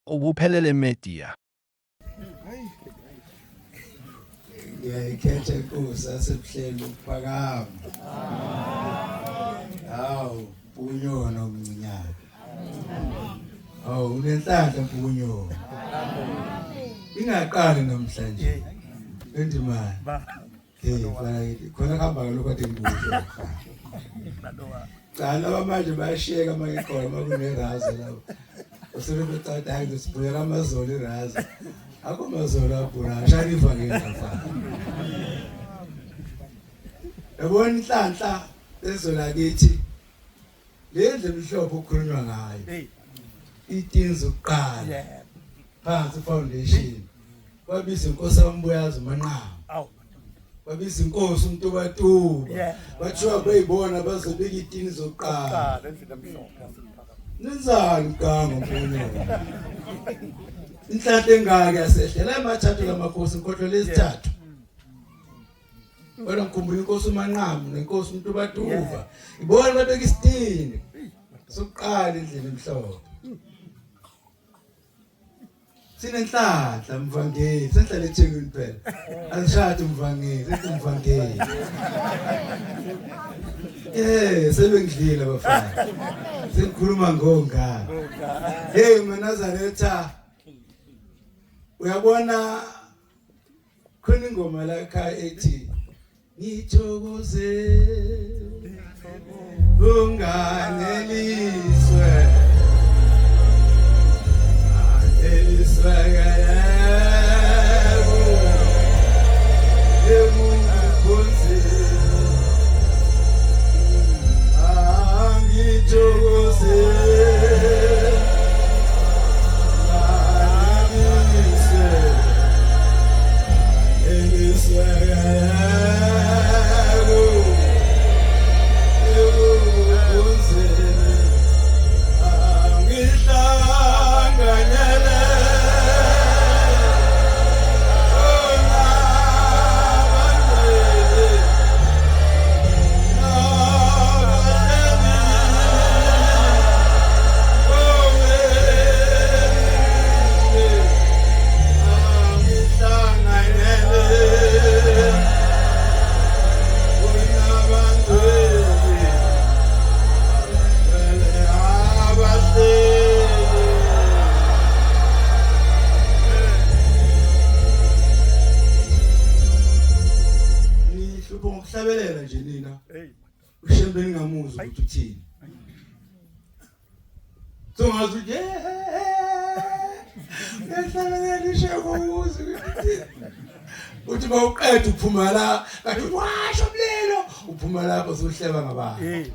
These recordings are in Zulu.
ubuphelele media. Ngiyayikhetha inkosi yasebuhlelo ukuphakama. Hawu, Mpunyona omncinyane. Hawu, unenhlanhla Mpunyona. Ingaqali namhlanje. Endimani. Hey, khona khamba lokho ade ngibuzo. Cha laba manje bayashiyeka mayikhona makuneraza lawo. Usebecada hayi ngisibuyela amazolo iraza. Akho mazolo aphula sharifa ngezafa. Yabona inhlanhla ezola kithi. Lendle emhlophe okukhulunywa ngayo. Itinzo uqala. Phansi foundation. Kwabiza inkosi ambuyazi uManqaba. Babiza inkosi uMtubatuba bathiwa bayibona bazobeka itini zokuqala nenzani kango Mpunyona inhlanhla engaka yasehlela emathathu lamakhosi inkohlo lesithathu wena ngikhumbula inkosi uManqaba nenkosi uMtubatuba ibona babeka isitini sokuqala endlini emhlophe sinenhlanhla mvangeli senhlala eThekwini phela angishade mvangeli ethi mvangeli sebengidlile abafana sengikhuluma ngongaka hey manazaretha uyabona khona ingoma la ekhaya ethi ngithokoze unganeliswe ukuhlabelela nje nina ushembe ningamuzi ukuthi uthini songazi nje yahlabelela ishekuzi uthi bawuqeda uphuma la kathi washo mlilo uphuma lapho uzohleba ngabantu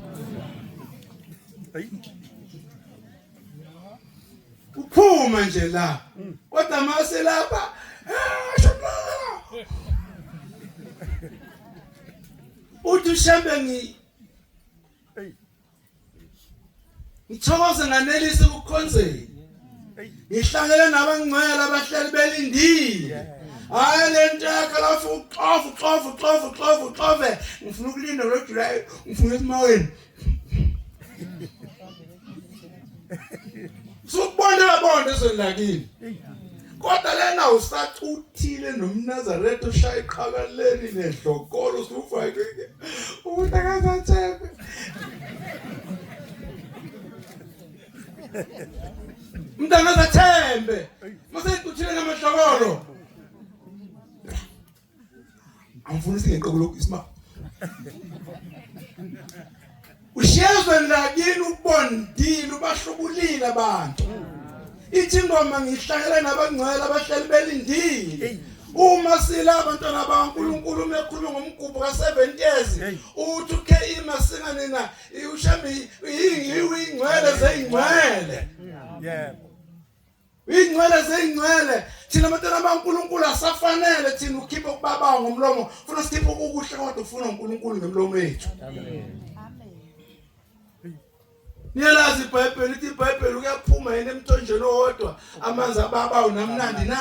uphuma nje la kodwa mase lapha uthi shambe ngithokoze nganelise ukukhonzela ngihlangene nabangcwele abahleli belindile hayi lento yakhe lafu uxofu ngifuna ukulinda lo July ngifuna esimaweni subona bonke ezolakini kodwa lena usacuthile nomNazaretha ushaya iqhakaleni nehlokolo usufake utakazathembe umntanazathembe masecuthile ngamahlokolo angifuna singeqokulo isima ushezwe lakini ubondile ubahlubulile abantu ithi ingoma ngihlangela nabangcwele abahleli belindile uma sila abantwana baNkulunkulu mekhuluma ngomgubho ka7 years uthi uKE masinga nina ushambi ingcwele zeingcwele ingcwele zeingcwele thina abantwana baNkulunkulu asafanele thina ukhiphe kubaba ngomlomo ufuna sikhiphe ukuhle kodwa ufuna uNkulunkulu ngemlomo wethu Niyalazi iBhayibheli lithi iBhayibheli uyaphuma yena emthonjeni owodwa amanzi ababa unamnandi na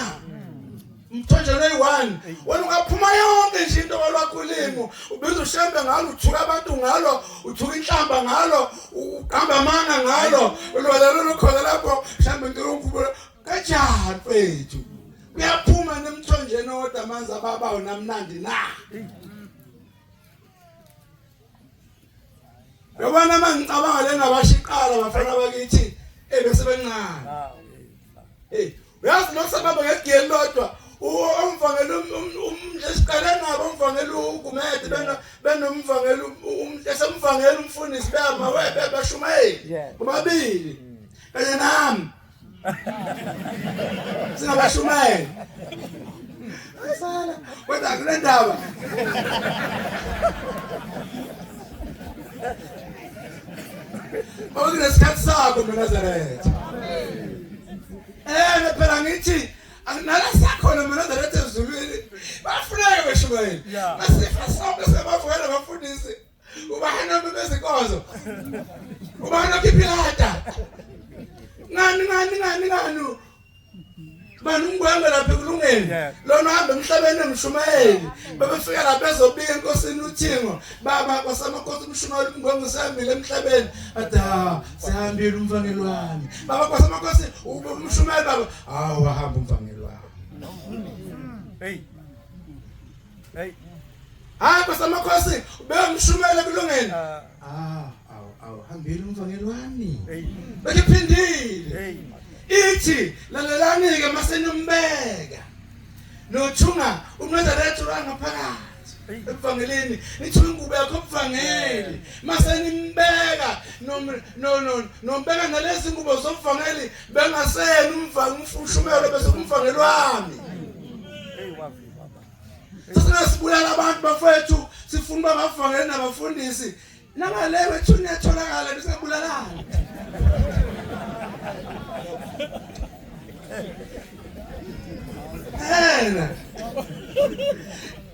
umthonjeni oyi1 wena ungaphuma yonke nje into walwakho limo ubiza ushambe ngalo uthuka abantu ngalo uthuka inhlamba ngalo ugamba amanga ngalo ulwalelo khona lapho shambe ngirumvulo Kanjani mfethu? Kuyaphuma nemthonjeni odwa amanzi ababayo namnandi na. Yabona mangicabanga le ngabashiqala bafana bakithi bese bencane. Uyazi lo sababa ngegeli lodwa umvangela umlesiqala nabo umvangela ugumede benomvangela esemvangela umfundisi bema bashumayeli bobabili kanye nami singabashumayeli asala kodwa kule ndaba okunesikhathi sakho noNazaretha phela ngithi nala sakhona noNazaretha ezulwini bafuneka beshumayeli masifa sonke sebavukela bafundisi ubahana bebezinkozo ubahana kiphilata ngani bani ungwenge lapha kulungeni lona hamba emhlabeni emshumayeli babefika lapha ezobika enkosini uThingo baba kwasamakhosi umshumayeli ungwenge usihambile emhlabeni ada sihambile umvangeli wami baba kwasamakhosi umshumayeli baba hawu wahamba umvangeli wami hayi kwasamakhosi ubemshumayeli kulungeni hambile umvangeli wami bekiphindile ithi lalelani ke masenombeka nothunga uNazaretha rangaphakathi evangelini nithi ingubo yakho ubuvangeli masenimbeka nombeka nalezi ingubo zomvangeli bengasena umshumelo bese umvangeli wami sasingazibulala abantu bafethu sifuna bavangeli nabafundisi nangalewe thunya tholakala nisabulalana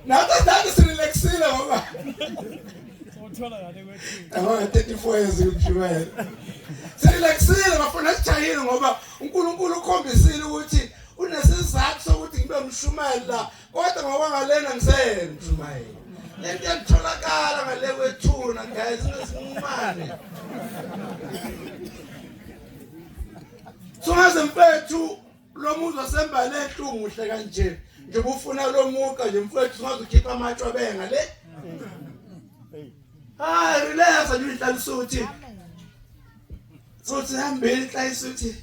Nathi sirelaxile ngoba uthola ngane kwethu 34 years umshumayeli sirelaxile bafuna sijayile ngoba uNkulunkulu ukhombisile ukuthi unesizathu sokuthi ngibe umshumayeli la kodwa ngoba ngalena ngisele umshumayeli lento yatholakala ngale kwethuna guys ngesimane songaze mfethu lo muzi wasembale ehlungu uhle kanje nje ufuna lo muqa nje mfethu songaze ukhipha amachwa benga le relax nje uhlala usuthi sothi hambele inhla isuthi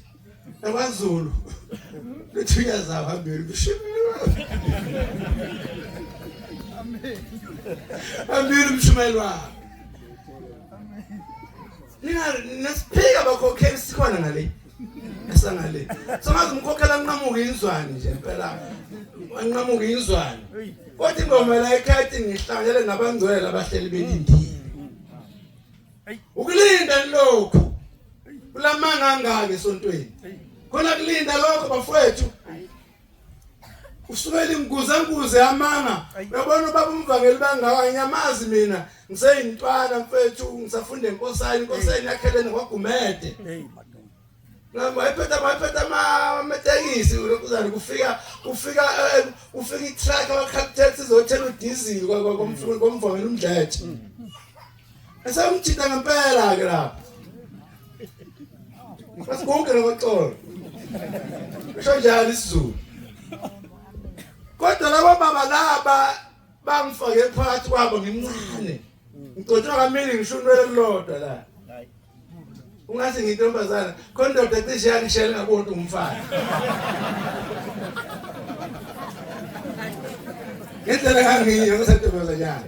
nakwaZulu lethuya zawo hambele bishimile hambele umshumayeli wakho nasiphika bakhokheli sikhona ngale esangale songaze umkhokhela nqamuka inzwane nje impela nqamuka inzwane kodwa ingoma la ekhaya ngihlangele nabangcwele abahleli belindile ukulinda lokho kulamanga angake esontweni khona kulinda lokho bafowethu usukela imguze amanga uyabona baba umvangeli bangawanyamazi mina ngiseyintwana mfethu ngisafunda enkosini yakhelene kwagumede mayiphetha amatekisi ukuzana kufika i-truck abakhatheli sizothela udizili komvangeli umdletshe esamthitha ngempela ke lapho basikonke noxolo usho njalo isiZulu kodwa labo baba laba bangifake phakathi kwabo ngimncane ngicotshwa kamini ngishunwele kulodwa la ungathi ngintombazana kondoda cishe yangishela ngabonto umfana ngedlela ngangiyo ngisentombazanyana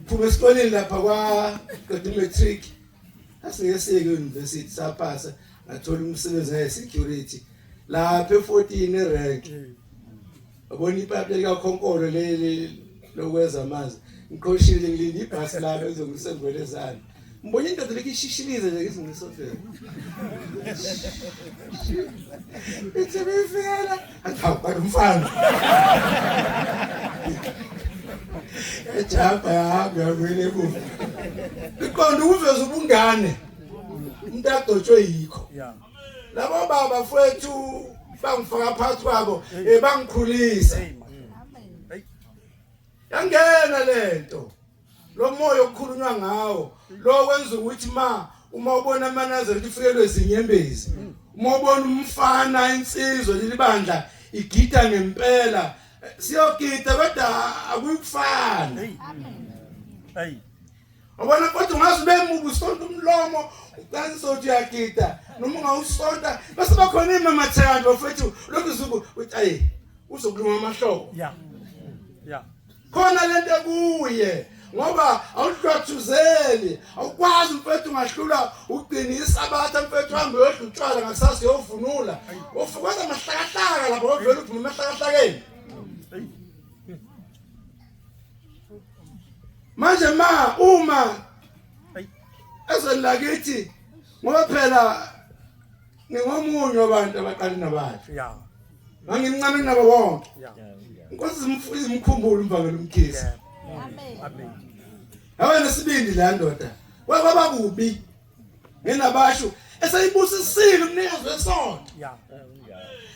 phuma esikoleni lapha kwa matric asingesiye university sapasa ngathola umsebenzi nge-security lapha e14 rank abona ipapi likaKhonkolo leli lokwenza amanzi ngikhoshile ngilinde ibhasi lapha ezongisengwele zami mbona indoda lekishishilize nje ngizingisofela itsebefela akhawu umfana ejapa yahamba kubo iqonda uveza ubungane umuntu adotshwe yikho labo baba fethu bangifaka phakathi kwabo bangikhulisa yangena lento lo moya okukhulunywa ngawo lo wenza ukuthi ma uma ubona amanazari lifikelwe izinyembezi uma ubona umfana insizwe lelibandla igida ngempela siyogida kodwa akuyifana Hey. Abona kodwa ungazi bemubu usonto umlomo uqanisothi uyagida noma ungawusonta bese bakhona imamathanda bafethu lokhu izuku uthi ayi uzokuluma amahlobo Yeah. khona lento kuye ngoba awuhlothuzeli awukwazi mfethu ungahlula uqinisa abatha mfethu hambe uyodla utshwala ngakusasa uyovunula ufukwaza amahlakahlaka lapho ovela uphuma emahlakahlakeni manje uma ezolakithi ngoba phela ningomunye wabantu abaqali nabathi Yeah. ngimncane nabo bonke Yeah. inkosi izimkhumbulo umvangelo umkhisi Amen. awena sibindi la ndoda kwaba kubi ngenabasho esayibusisile umnikazi wesonto Yeah.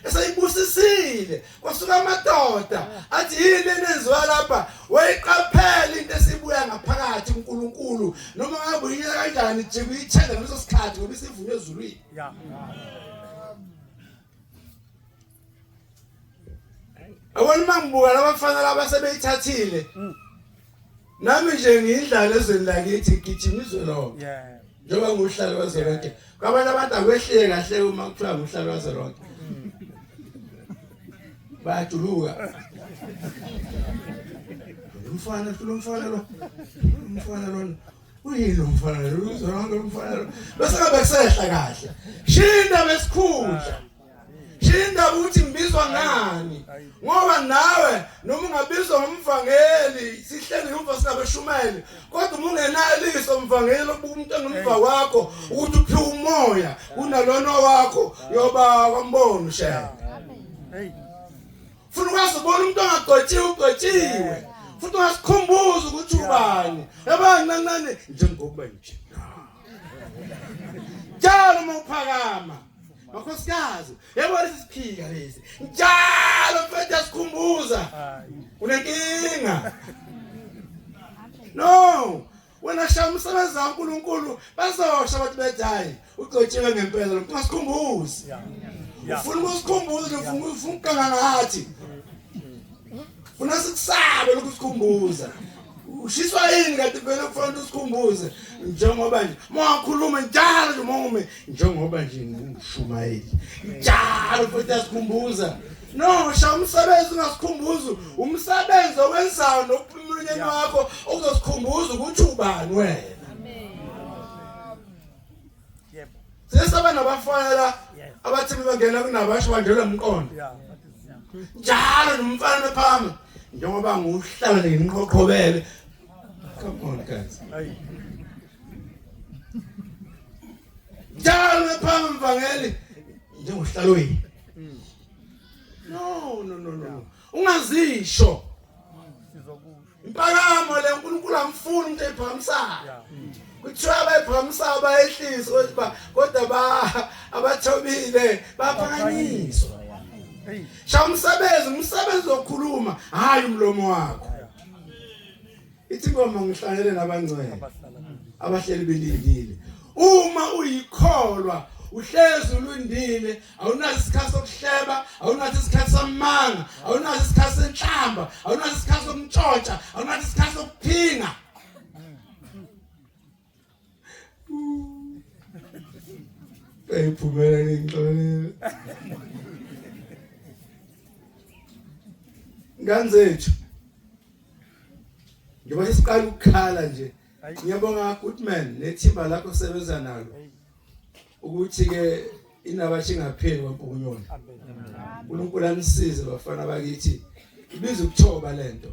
esayibusisile kwasuka amadoda athi yini enenziwa lapha wayiqaphela into esibuya ngaphakathi uNkulunkulu noma ngabe uyinyela kanjani nje kuyithenga ngaleso sikhathi ngoba isivunywe ezulwini Yeah. awona mangibuka labafana labasebeyithathile nami nje ngiyidlala ezweni lakithi gijimiswe lo Yeah. njengoba nguhlalo wazolonke kwabanye abantu akwehlike kahle uma kuthiwa nguhlalo wazolonke bayajuluka umfana lo uyilo umfana lo uzolonke umfana lo bese ngabe kusehla kahle shinda besikhundla shinda ukuthi ngibizwa ngani ngoba nawe noma ungabizwa ngumvangeli sihleli umva singabeshumele kodwa uma ungenaliso umvangeli umuntu engumva wakho ukuthi uphiwe umoya kunalona wakho yoba kwambona shaya Hey. funa ukuzibona umuntu ongagcotshiwe futhi ungasikhumbuza ukuthi ubani yaba ncancane njengoba nje njalo uma uphakama makhosikazi yabo lesiphika lesi njalo mfethu yasikhumbuza unenkinga no wena shaya umsebenzi kaNkulunkulu bazosha bathi bethayi ugcotshiwe ngempela lo ungasikhumbuzi ufuna ukusikhumbuza ufuna ukukanga ngathi ufuna sikusabe lokusikhumbuza ushiswa yini kanti vele kufanele usikhumbuze njengoba nje makhuluma njalo nje mume njengoba nje ngushumayeli njalo futhi asikhumbuza no sha umsebenzi ungasikhumbuza umsebenzi owenzayo nophumunyeni wakho uzosikhumbuza ukuthi ubani wena Yep. sesaba nabafana la abathi bangena kunabasho bandelwa umqondo Yeah. njalo nomfana ephama njengoba nguhlala ngiqoqobele come on guys Hey. njalo ephama mvangeli njengohlala wena no ungazisho impakamo le uNkulunkulu amfuni umuntu ephakamisayo kuthiwa abayiphakamisayo bayehlisa kodwa abathobile baphakanyiswa sha umsebenzi wokukhuluma hayi umlomo wakho ithi ngoma ngihlanele nabangcwele abahleli belindile uma uyikholwa uhlezi ulundile awunazi isikhathi sokuhleba awunazi isikhathi samanga awunazi isikhathi senhlamba awunazi isikhathi sokuntshontsha awunazi isikhathi sokuphinga eyiphumela ngixolele nganzethu njengoba siqala ukukhala nje ngiyabonga Goodman nethimba lakho osebenza nalo ukuthi ke inabathi ngapheli kwaMpukunyoni uNkulunkulu anisize bafana bakithi ibiza ukuthoba lento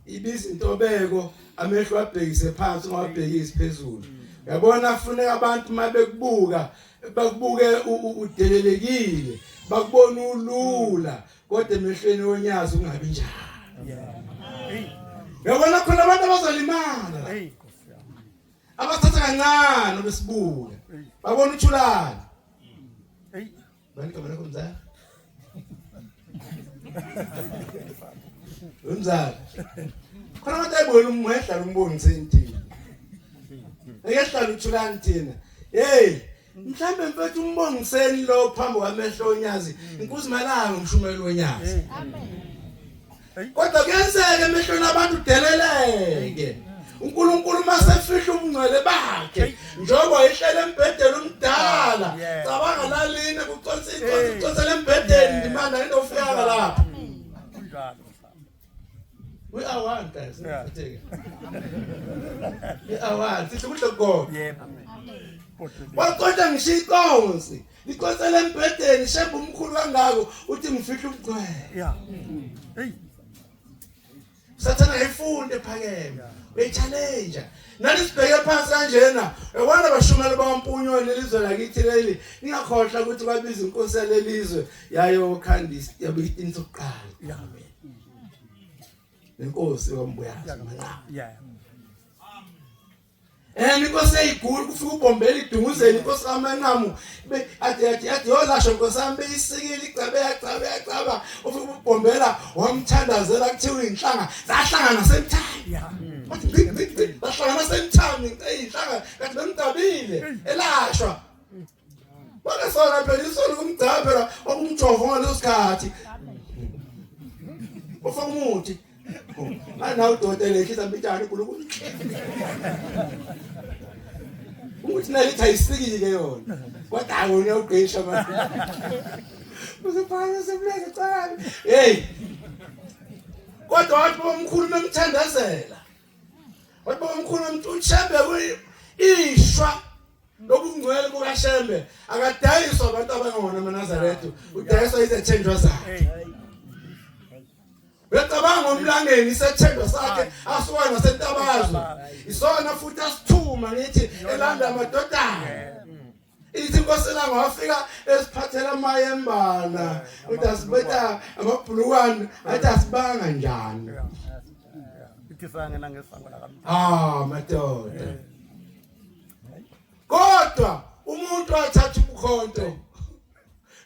ibiza intobeko amehlo abhekise phansi ungabhekisi phezulu yabona afuneka abantu mabekubuka bakubuke udelelekile bakubona ulula kodwa emehlweni wonyazi ungabi njalo yabona khona abantu abazalimala abathatha kancane besibuka babona uthulana bani kamera kumzala umzala khona abantu ayibona umhedla umboni sentini eyehlala uthulana thina hey mhlambe mfethu umbongiseni lo phambi kwamehlo onyazi inkosi malanga umshumeli onyazi kodwa kuyenzeka emehlweni abantu deleleke uNkulunkulu masefihla umngcwele bakhe njengoba ihlele embhedeni umdala cabanga laline kuconsela embhedeni ndimana into ofika lapha we are one guys we are one sihle go wakonta ngisho iqonsi liconsela embhedeni shembe umkhulu kangako uthi ngifihla umngcwele hey Sathana efunde phakeme bechallenge nani sibheke phansi kanjena yabona abashumeli bampunyo lelizwe lakithi leli ningakhohlwa ukuthi kwabiza inkosi yalelizwe yayo khandisi yabithi sokuqala lenkosi wambuyazi manqa inkosi eyigulu kufika ubombela idunguzeni inkosi kaManqamu athi yolasho inkosi ambe isikile icaba ufika ubombela wamthandazela kuthiwa inhlanga zahlangana semthani bahlangana semthani inhlanga kanti bemdabile elashwa baka sona phela isona kumdabela okumjovo ngaleso sikhathi ufaka umuthi mana udokotela ehlisa mbijani uNkulunkulu ukuthi nalithi ayisikike yona kodwa awona uqisha manje uzifana semleke cala hey kodwa wathi bomkhulu memthandazela wathi bomkhulu umthembe ishwa lokungcwele kukaShembe akadayiswa abantu abangona eNazaretha udayiswa izethenjwa zakhe Becabanga umlangeni isethendwa sakhe asuka nasentabazwe isona futhi asithuma ngithi elanda amadodana ithi inkosi langa wafika esiphathela amayembala uthi asibetha amabhulukwane athi asibanga njani ikisangena ngesango la madoda kodwa umuntu wathatha ubukhonto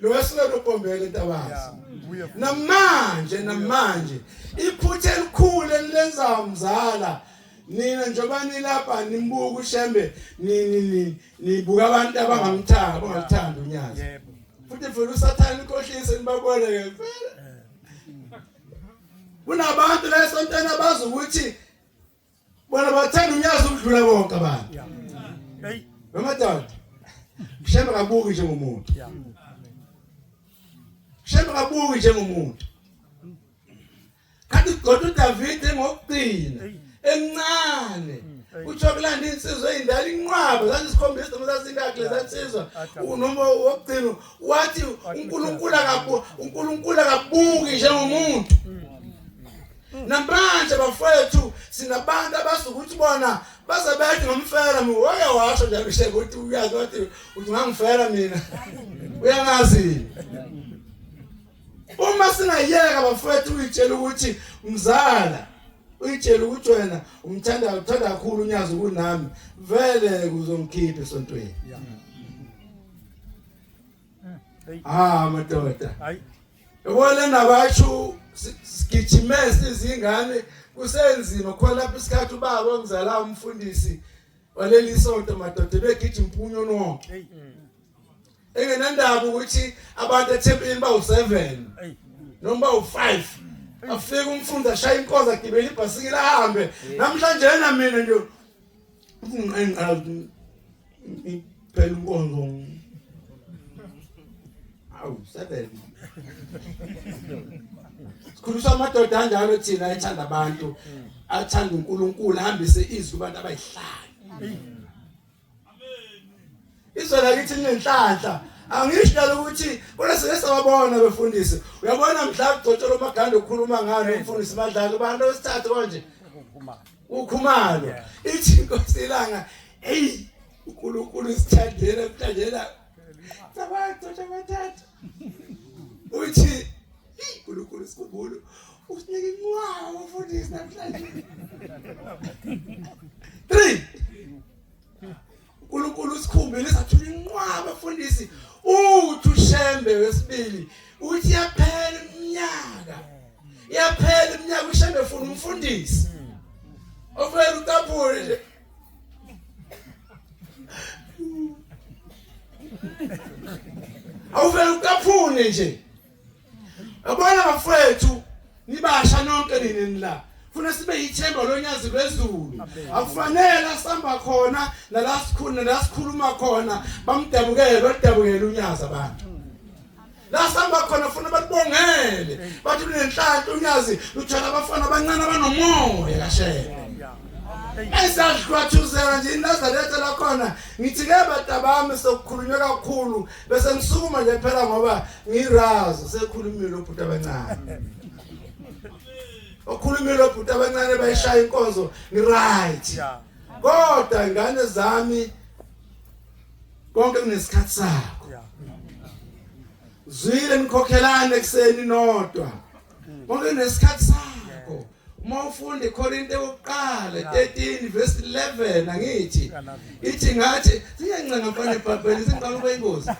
Lowesile lobombele entabazi. Namanje iphuthe elikhulu elenza umzala. Nina njoba nilapha nimbuka uShembe nibuka abantu abangathanda unyazi. Futhi vele uSathane inkohlise nibabone ke vele. Kunabantu la esontana abazi ukuthi bona bathanda unyazi ukudlula bonke abantu. Hey, bamadoda. Shembe kabuki njengomuntu. Shembe kabuki njengomuntu. Kanti kodwa uDavid engokugcina encane uchokulanda insizwe ezindala inqwaba zazisikhombisa muzazingakhle zansizwa noma wokugcina wathi uNkulunkulu akabuki njengomuntu. Namanje bafowethu sinabantu abasukuthi bona bazabethi ngomfela mina wake washo njalo sheke ukuthi uyazi ukuthi ungangifela mina uyangazi uma singayeka bafowethu uyitshela ukuthi mzala uyitshela ukuthi wena uthanda kakhulu unyazi kunami vele kuzongikhipha esontweni madoda hayi yabona nabasho sigijimese izingane kusenzima khona lapha isikhathi ubaba ongizala umfundisi waleli sonto madoda begijima impunyo nonke engenandaba ukuthi abantu ethempelini bawu7 noma bawu5 afika umfundi ashaya inkoza agibela ibhasikili ahambe namhlanje yena mina nje phela inkonzo awu7 Sikhulisa amadoda anjalo thina ethanda abantu athanda uNkulunkulu ahambise izwi kubantu abayihlala. Amen. Izolo lithi nenhlanhla angisho ukuthi bona sesababona befundisi uyabona mhla ugcotshela uMaganda ukhuluma ngalo umfundisi madlalo abantu osithathu konje ukhumalo ithi inkosi ilanga hey uNkulunkulu isithandela kuhlanjela sabantu abathathu uthi uNkulunkulu sikubulu usinike inqwaba mfundisi namhlanje 3 uNkulunkulu sikhumbile sathula inqwaba mfundisi uthi uShembe wesibili uthi yaphela iminyaka uShembe ufuna umfundisi ofela uqaphule nje awuvela ukaphune nje yabona bafowethu nibasha nonke nini la funa sibe yithemba lonyazi lwezulu akufanele sihamba khona nalasikhuluma khona bamdabukele unyazi abantu la sihamba khona funa batibongele bathi kunenhlanhla unyazi luthola abafana abancane abanomoya kashela esahlwathuzela nje inazaletha la khona ngithi ke batabami sokukhulunywa kakhulu bese ngisukuma nje phela ngoba ngirazi sekhulumile ubhuti abancane okhulumile ubhuti abancane bayishaya inkonzo ni right kodwa ingane zami konke kunesikhathi sakho zwile nikhokhelane ekseni nodwa konke kunesikhathi sakho uma ufunda iKorinte yokuqala 13 verse 11 angithi ithi ngathi siyancenga mfana eBhayibheli singiqala ukuba ingozi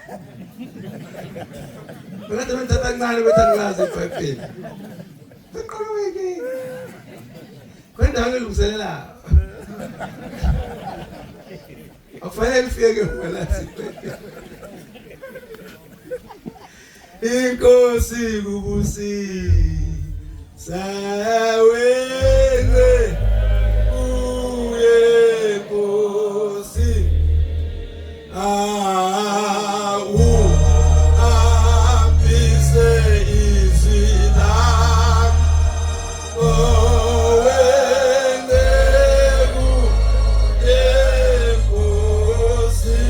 bekade bentata kancane bethangaza eBhayibheli siqala weke kwenda ngilungiselela afanele ufike ngala sibhedlela inkosi kubusi sawenze uye nkosi ambise izila owende uye nkosi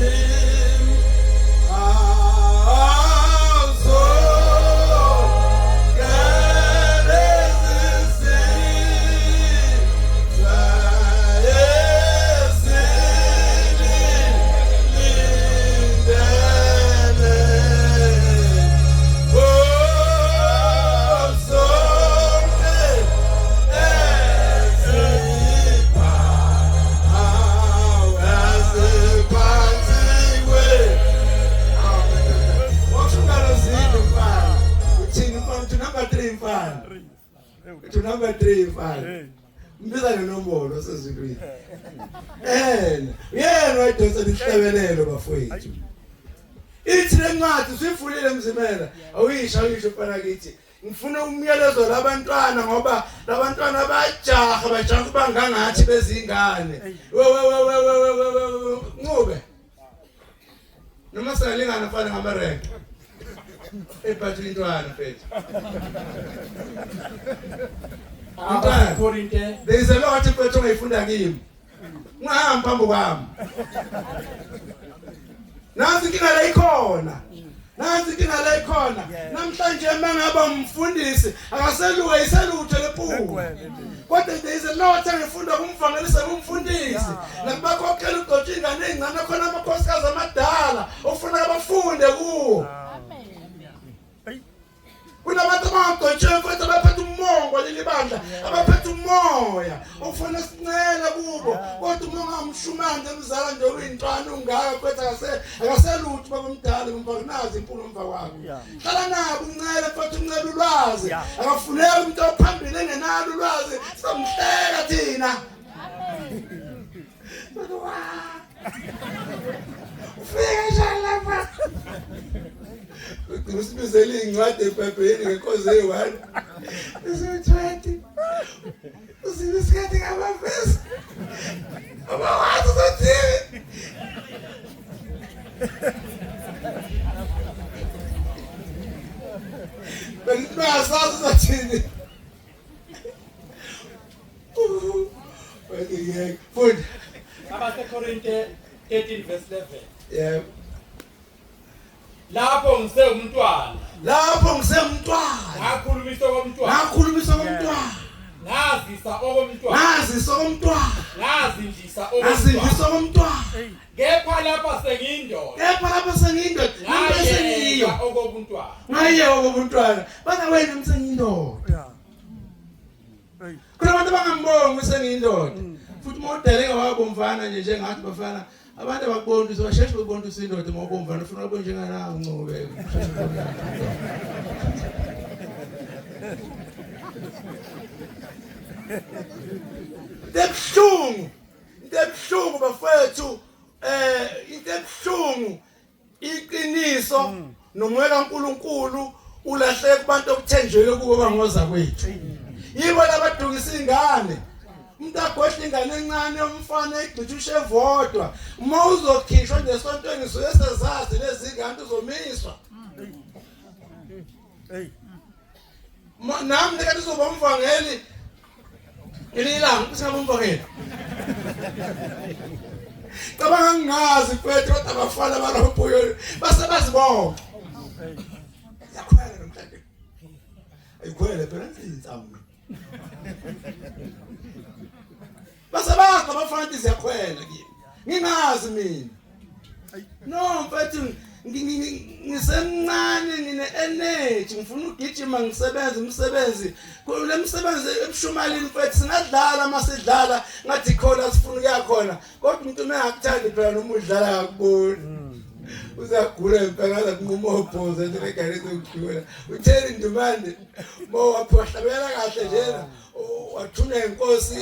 number 3 mfana mbiza ngenombolo sezintweni yena wayidonsa isihlabelelo bafowethu ithi lencwadi sifulile emzimela awuyisho mfana kithi ngifuna umyalezo labantwana ngoba labantwana bajaha kubanga ngathi bezingane ngube noma singalingana mfana ngamarenke ebhathini intwana mfethu Korinte there is a lot mfethu ongayifunda kimi ngihamba phambi kwami nansi inkinga la ikhona namhlanje mangaba umfundisi akaseluka iseluthe lephuzu kodwa there is a lot engifunda kumvangelisa kumfundisi nakubakhokhela ugcotshwa ingane ezincane khona amakhosikazi amadala ofuna abafunde kuwo kunabantu abangagcotshwe futhi abaphethe umongo leli bandla abaphethe umoya ufuna sincela kubo kodwa uma ungamshumanga emzala nje uyintwana ungaka futhi akaselutho babamdala umphakathi impilo umva kwakho hlala nabo uncela futhi uncela ulwazi akafuneki umuntu ophambili engenalo ulwazi somhleka thina ufika njani lapha usibizele incwadi eBhayibhelini ngenkosi eyi-1 iso-20 usibisikhathi ngamavesi abawazi uzothini bengithi bangasazi uzothini funda abaseKorinte 13 verse 11 yebo lapho ngisemntwana ngakhulumiswa komntwana ngazisa okomntwana ngazindisa okomntwana kepha lapha sengiyindoda ngayeka okobuntwana bana wena msengiyindoda kuna abantu bangambongi usengiyindoda futhi modeleka wabo mfana nje njengathi bafana abantu abakubona ukuthi basheshe bebona ukuthi indoda mawubomvana ufuna ukubona njengana uncube Debshungu bafethu into ebuhlungu iqiniso nomoya kaNkuluNkulu ulahle kubantu okuthenjelwe kubo bangoza kwethu. Yibo labadukisa ingane. Umuntu agwedla ingane encane yomfana igcitha ushevodwa. Uma uzokhishwa ngesontweni ngisuke sezazi lezi ngane uzomiswa. Nami ngikanti uzoba umvangeli ililanga usaba umvangeli. Cabanga ngingazi mfethu kodwa abafana balapho basebazibona. Yakhwela namhlanje. Ayikhwele phela insambo. Basebaza abafana ziyakhwela kimi. Ngingazi mina. No mfethu ngisemncane ngine energy ngifuna ugijima ngisebenza umsebenzi kule msebenzi ebushumalini mfethu singadlala masidlala ngathi khona sifuna ukuya khona kodwa umuntu mengakuthandi phela noma udlala akuboni uzagula impela kunquma ophoze njengegazi lokugula utheni indumande bo waphohlabela kahle njena wathuna inkosi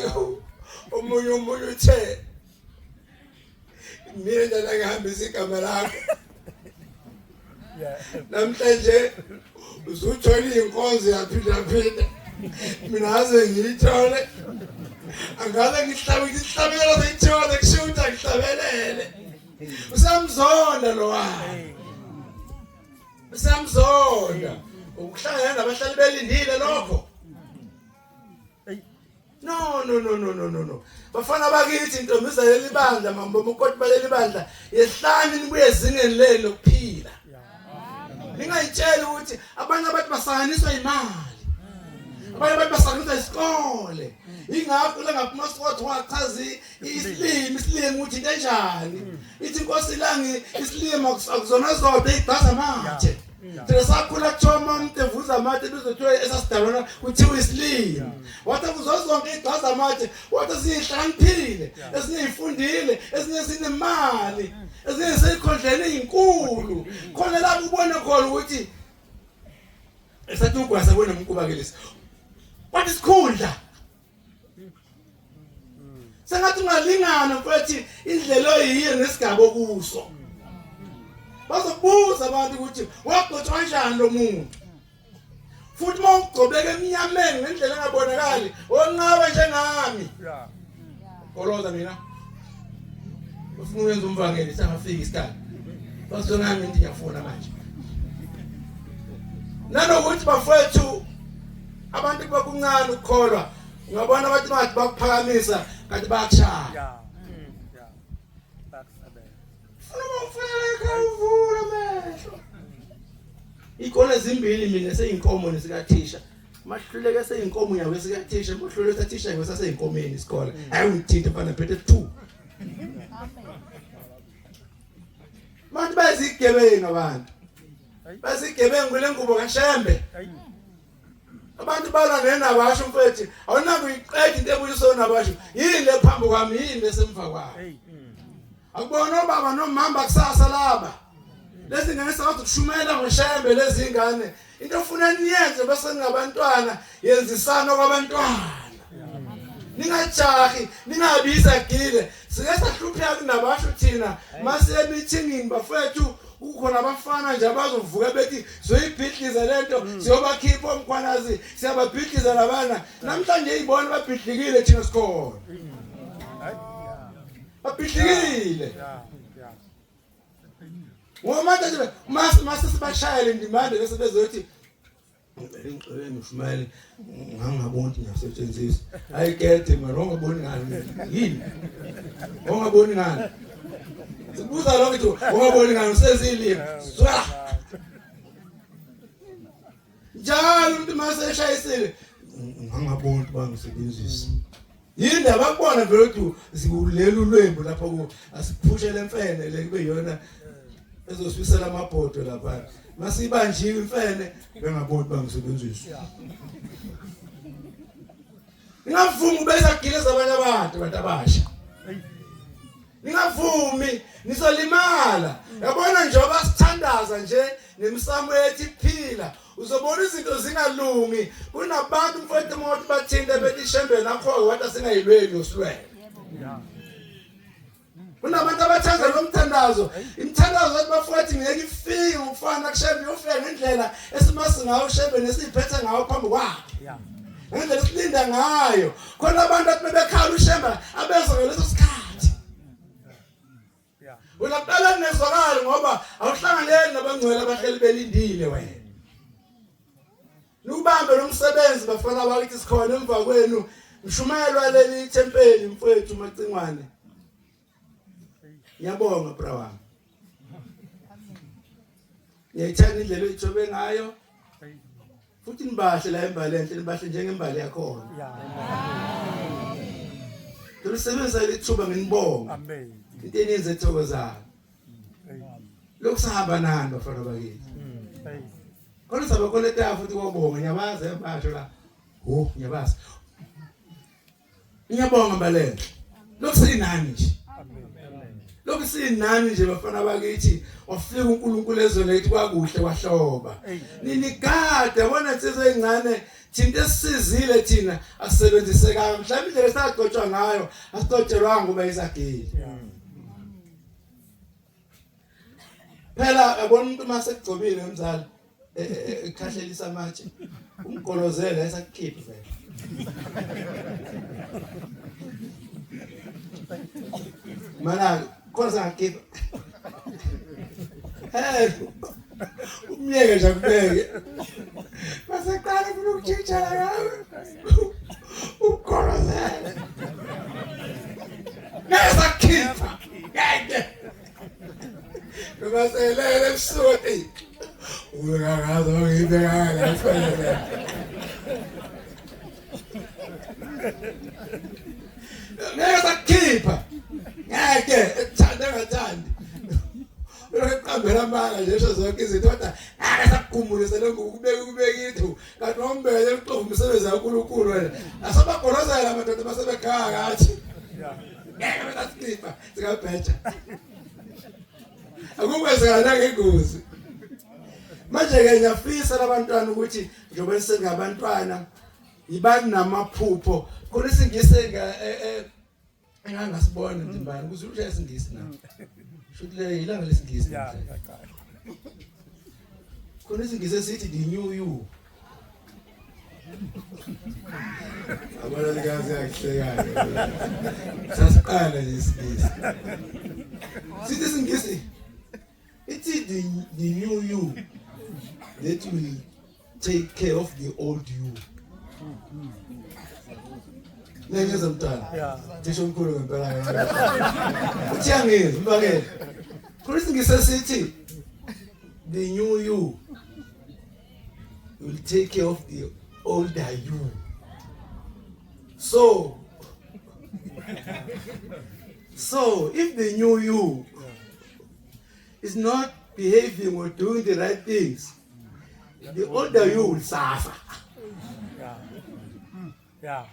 omunye uthe mina ndala ngihambisa igama lakho namhlanje uzuthola inkonzo yaphinda mina aze ngiyithole angaze ngihlabela seyithole kushuta ngihlabelele usamzonda lo wayi usamzonda ukuhlangana nabahlali belindile lokho no bafana bakithi intombi zaleli bandla mambo umkoti baleli bandla yehlani nibuye zingeni leli lokuphila. Ningayitshela ukuthi abanye abantu basanganiswa imali. Abanye abantu basanganiswa isikole. Ingakho la ngaphuma sikoti wachaza isilimo ukuthi into enjani. Ithi inkosi langi isilimo akuzona zonke igcaza manje. Thina sakhula kuthoma umuntu evuza amathe bizothiwa esasidalona kuthiwa isilimo. Wathi kuzo zonke igcaza amathe wathi siyihlaniphile esiyifundile esinye sinemali ezinye seyikhondlene ezinkulu khona la ubone khona ukuthi esathi ugwasa bona umkubakelisa what is khundla sengathi ungalingana mfethu indlela oyiyo nesigaba okuso bazobuza abantu ukuthi wagcotshwa kanjani lo muntu futhi mawugcobeke eminyameni ngendlela engabonakali onqaba njengami oloza mina ufuna ukwenza umvangeli sangafika isikhathi basongami ngiyafuna manje nanokuthi bafethu abantu bakuncane ukukholwa ungabona abantu bathi bakuphakamisa kanti bayakushaya ikole zimbili mina seyinkomo nesikaThisha mahluleke seyinkomo yawe sikaThisha muhluleke saThisha yawe saseyinkomeni isikole hayi ungithinte mfana phethe 2 manje bazigebenga abantu bazigebenga kule ngubo kaShembe abantu bala nena basho mfethu awunako iqeda into ebuyisona basho yini lephambi kwami yini lesemva kwami akubona obaba nomama kusasa laba lezi ngane sathi kushumela ngoShembe lezi ngane into ofuna niyenze bese ngabantwana yenzisana kwabantwana ningajahi ningabiza gile sike sahlupheka kunabasho thina mase meetingini bafethu kukhona abafana nje abazovuka bethi zoyibhidliza lento siyobakhipha omkhwanazi siyababhidliza labana namhlanje izibona babhidlikile thina sikhona babhidlikile ngomanda nje mase sibashayele indimande bese bezothi ngicela ngishumele ngangaboni ngiyasetshenziswa ayikethe mara ongaboni ngani yini ongaboni ngani sibuza lokho ukuthi ongaboni ngani usezilimi zwa njalo umuntu mase eshayisile ngangaboni bangisebenzisa yini abakubona vele ukuthi sikulela ulwembu lapha ku asiphushele emfene le kube yona ezoswisela amabhodo lapha masibanjiwe imfene bengaboni bangisebenzisa ngingavumi ubesa gileza abanye abantu abasha ngingavumi nisolimala yabona njengoba sithandaza nje nemsamo yethi iphila uzobona izinto zingalungi kunabantu mfowethu mothi bathinde bethi Shembe nakho wathi singayilweni usilwele Kunabantu abathanda lo mthandazo. Imthandazo ethi bafuthi ngeke ifike ngokufana kushebe uyofika ngendlela esimasi ngayo ushebe nesiphethe ngayo phambi kwakhe. Ngendlela esilinda ngayo. Khona abantu athi bebekhala ushemba abenza ngaleso sikhathi. Ulaqala nezwakala ngoba awuhlanganele nabangcwele abahleli belindile wena. Nubambe lo msebenzi bafana bakithi sikhona emva kwenu. Mshumayelwa leli tempeli mfowethu Macingwane. Ngiyabonga bra wami. Ngiyayithanda indlela oyithobe ngayo. Futhi nibahle la embali enhle nibahle njengembali yakho. Tulisebenza lithuba nginibonga. Amen. Into eninzi ethokozayo. Lokhu sahamba nani bafana bakithi. Khona saba khona etafu futhi kwabonga nyabaza ebasho la. Nyabaza. Ngiyabonga mbalele. Lokhu sinani nje. Lokhu sinani nje bafana bakithi wafika uNkulunkulu ezweni ethi kwakuhle kwahloba. Ninigade yabona insizwe encane thinta esizile thina asebenziseka mhlawumbe indlela esagcotshwa ngayo asitotshelwanga kuba isagili. Phela yabona umuntu mase egcobile umzali ekhahlelisha amatshe umgolozela esakhiphi vele. Mana khona ngikho. Umyeke nje kubeke. Masaqala ufuna ukutshitsha la. Umgolozela. Nesakhipha. Yayide. Baselele ebusuku. Uyakaza ngibeka la mfana. Nesakhipha. Ngeke ethanda ngathandi. Uqambela amala nje zonke izinto kodwa akasakukhumulisa lokubeka ithu. Kanti ngombele uxoxa umsebenzi kaNkulunkulu wena. Asabagolozela amadoda basebekhaya ngathi. Ngeke basakhipha sikabheja. Akukwenzekana ngengozi. Manje ke ngiyafisa labantwana ukuthi njobe sengabantwana ibani namaphupho khona isingise engangasibona ndimbani kuze ushaye isingisi na. Shuthi le ilanga lesingisi. Khona isingise sithi the new you. Abona likazi yakuhlekayo. Sasiqala lesingisi. Sithi isingisi it is the new you that will take care of the old you. Nengeza mntana. Thisho umkhulu ngempela ngempela. Uthiyangizwa mbakele. Khulisa ngisesithi the new you will take care of the older you. So if the new you is not behaving or doing the right things, the older you will suffer. Yeah.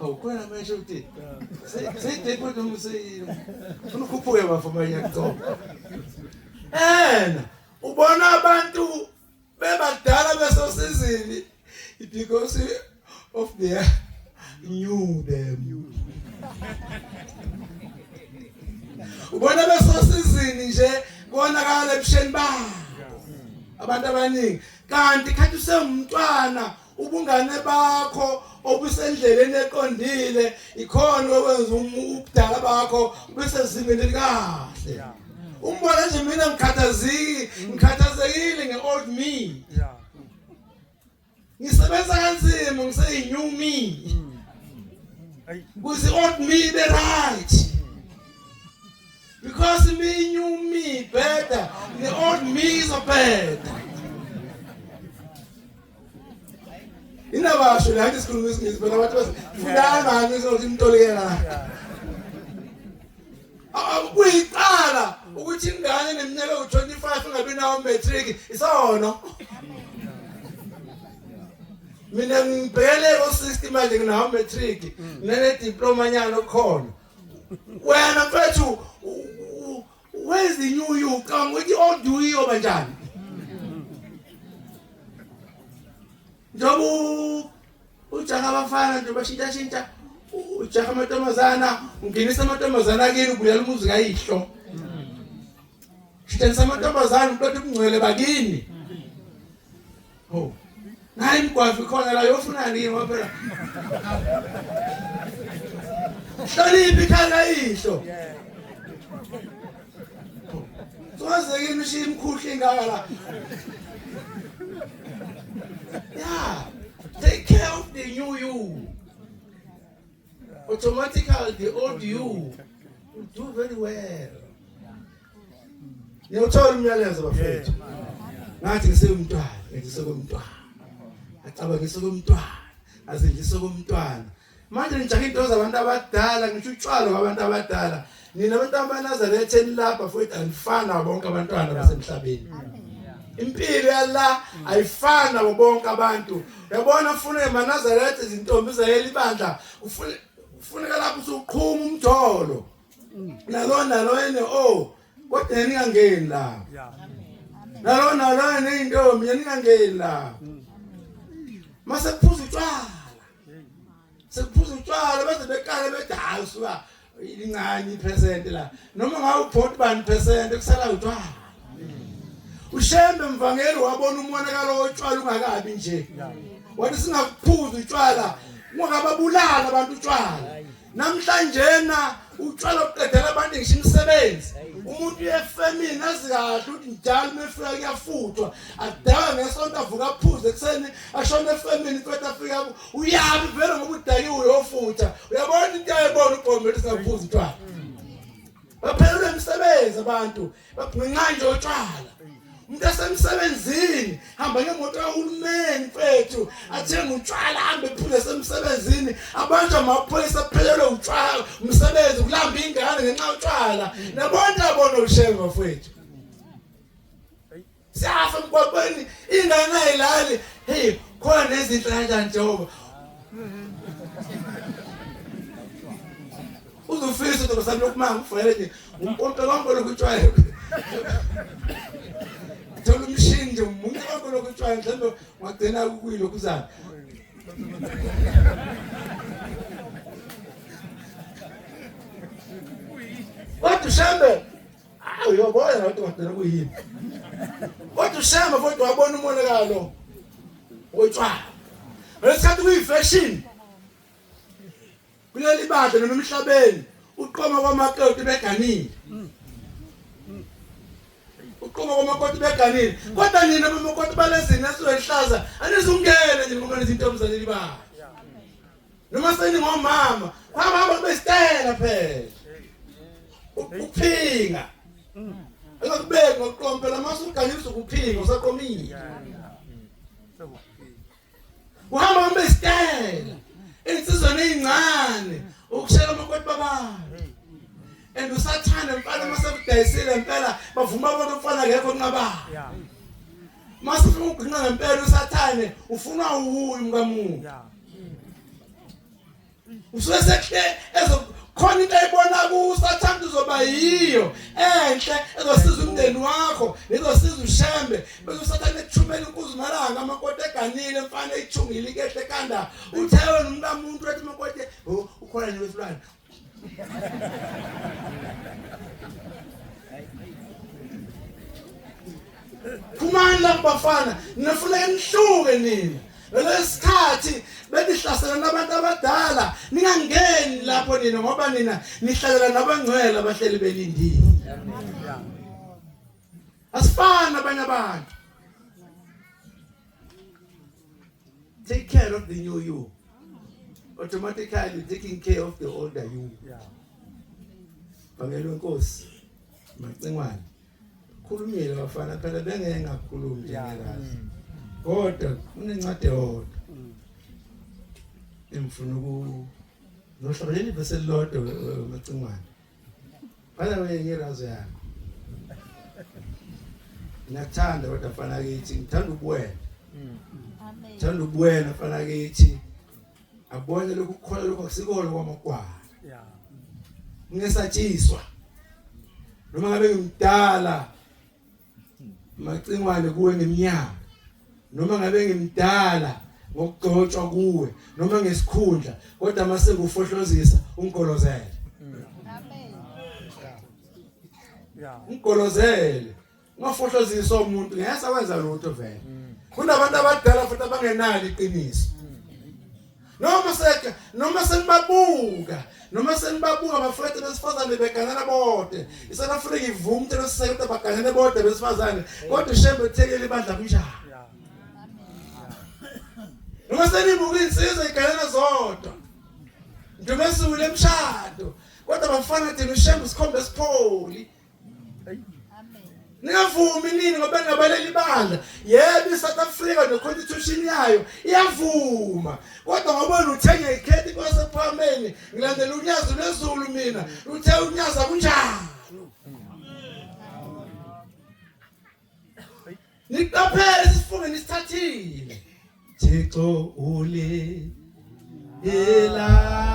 Oh, kwena manje uthi. Seyide kodwa umseyi. Ufuna ukukhuphuka bafumana yakuthoba. Ubona abantu bebadala besosizini because of their knew them. Ubona besosizini nje konakala ebusheni babo. Abantu abaningi kanti khathi usengumntwana ubungane bakho obusendleleni eqondile ikhona okwenza ubudala bakho ubesezingeni elikahle. Umbona nje mina ngikhathazekile ngeold me. Ngisebenza kanzima ngise new me. Kuze old me be right. Because me new me better. The old me is better. Inabasho la isikhuluma isingisi phela abantu bafuna manje ukuthi imtolikela. Kuyiqala ukuthi ingane neminyaka u25 ungabi nawo matric isono. Mina ngibhekele ko60 manje nginawo matric nene diploma nyalo khona. Wena mfethu where's the new you? Come with the old you banjani. Njobu ujaha abafana nje bashintsha ujaha amantombazana ungenisa amantombazana kini ubuyela umuzi kayihlo. Shithenisa amantombazana uqoqa ubungcwele bakini. Oh. Nayi imgwafi khona la yofunani yini phela. Hloniphi ikhaya ihlo. Sozekini ushiya imkhuhla ingaka la. Yeah, take care of the new you. Automatically, the old you will do very well. Ngiyothola umyalezo bafethu. Ngathi ngisekumntwana, ngisekumntwana. Acaba ngisekumntwana, aze ngisekumntwana. Manje ngijahe into zabantu abadala, ngisho utshwalo kwabantu abadala. Nina abantu bamaNazaretha enilapha futhi anifana bonke abantwana basemhlabeni. Impilo yala ayifana nabo bonke abantu. Uyabona ufuna eManazaretha izintombi zayelibandla ufuneka lapho usuqhuma umjolo. Nalo ene kodwa ningangeni la. Nalo ene intombi ningangeni la. Mase kuphuza utshwala. Sekuphuza utshwala bese bekale bedasuka ingani percent la. Noma ngawu 40% kusala utshwala. Ushembe mvangeli wabona umonakalo wotshwala ungakabi nje. Wathi singakuphuza utshwala, ungababulala abantu utshwala. Namhlanje utshwala oqedela abantu ngisho imisebenzi. Umuntu uyefemini azikahle uthi njalo mefika kuyafuthwa. Adawa ngesonto avuka aphuze ekseni ashona efemini kodwa afika uyabi vele ngoba udayiwe uyofutha. Uyabona into ayibona uBhombe ukuthi singaphuza utshwala. Baphelele imisebenzi abantu, babhinqa nje utshwala. Umuntu asemsebenzini hamba ngemoto kahulumeni mfethu athenga utshwala hambe ephule esemsebenzini abantu amaphoyisa aphelele utshwala umsebenzi kulamba ingane ngenxa utshwala nabona ushemba mfethu siyafa emgwaqweni ingane ayilali hey khona nezinto kanjani Jehova uzofisa ukuthi usami lokumanga kufanele umpompe konke lokutshwala Tolu mshinje umuntu wakho lokutshwala mhlambe wagcina ukuyilo kuzana. Wathi shambe. Uyobona ukuthi wagcina kuyini. Wathi shambe futhi wabona umonakalo. Wotshwala. Lesikhathi kuyifashion. Kuleli bandla noma emhlabeni uqoma kwamakoti beganile. Uqoma kwamakoti beganile kodwa nina amakoti balezini asoyihlaza anizungene nje ngoba izintombi zaleliba noma seningomama kwaba besitela phela uphinga engakubeki ngoqompela mase uganyisa ukuphinga usaqomile uhamba besitela insizwane ezincane ukushela amakoti baba and usathanda mfana masebudayisile impela bavuma abantu mfana ngekho nqaba masifuna ugqinqa ngempela usathane ufuna uhuyi mkamuntu usesekhe ezokhona into ayibona kusathanda uzoba yiyo enhle ezosiza umndeni wakho nezosiza ushembe bese usathane ekuthumela inkuzumalanga amakoti eganile mfana echungile ikehle kanda uthewe nomntamuntu wathi amakoti ukhona nje wesilwane Kumandla kubafana nifuna enihluke nina lesikhathi bedihlasela nabantu abadala ningangeni lapho nina ngoba nina nihlalela nabangcwele abahleli belindile asifana abanye abantu take care of the new you automatically taking care of the older you Bangelo Nkosi Macengwane khulumile bafana phela bengeke ngakhuluma njengelazi kodwa unencwadi yodwa emfuna nohlabeleni bese lodwa Macengwane bhala ngerazo yakho nathanda kodwa fana kithi ngithanda ubuwena amen ngithanda ubuwena fana kithi abone lokhu kukhola lokhu akusikolo kwamakwala ngesatshiswa noma ngabe ngimdala macingwane kuwe ngeminyaka, noma ngabe ngimdala ngokugcotshwa kuwe, noma ngesikhundla, kodwa mase ngufohlozisa ungigolozele. Ungigolozele. Ungafohlozisa umuntu ngeke sakwenza lutho vele. Kunabantu abadala futhi abangenalo iqiniso. Noma senibabuka abafowethu besifazane beganana bodwa. iSouth Africa ivuma umthetho sisekela baganane bodwa besifazane, kodwa ushembe uthekele ibandla kunjalo. Noma senibuka insizwa iganana zodwa. Ndomesule emshado, kodwa bafana thina ushembe sikhombe sipholi. Ningavumi nini ngoba ngabaleli bandla? Yebo iSouth Africa neconstitution yayo iyavuma. Kodwa ngoba uthenge ikhethi kwasePhalamende, ngilandela unyazo lwezulu mina, uthe unyaza kunjalo. Niqaphele isifungo nisithathile. Thixo ule elanga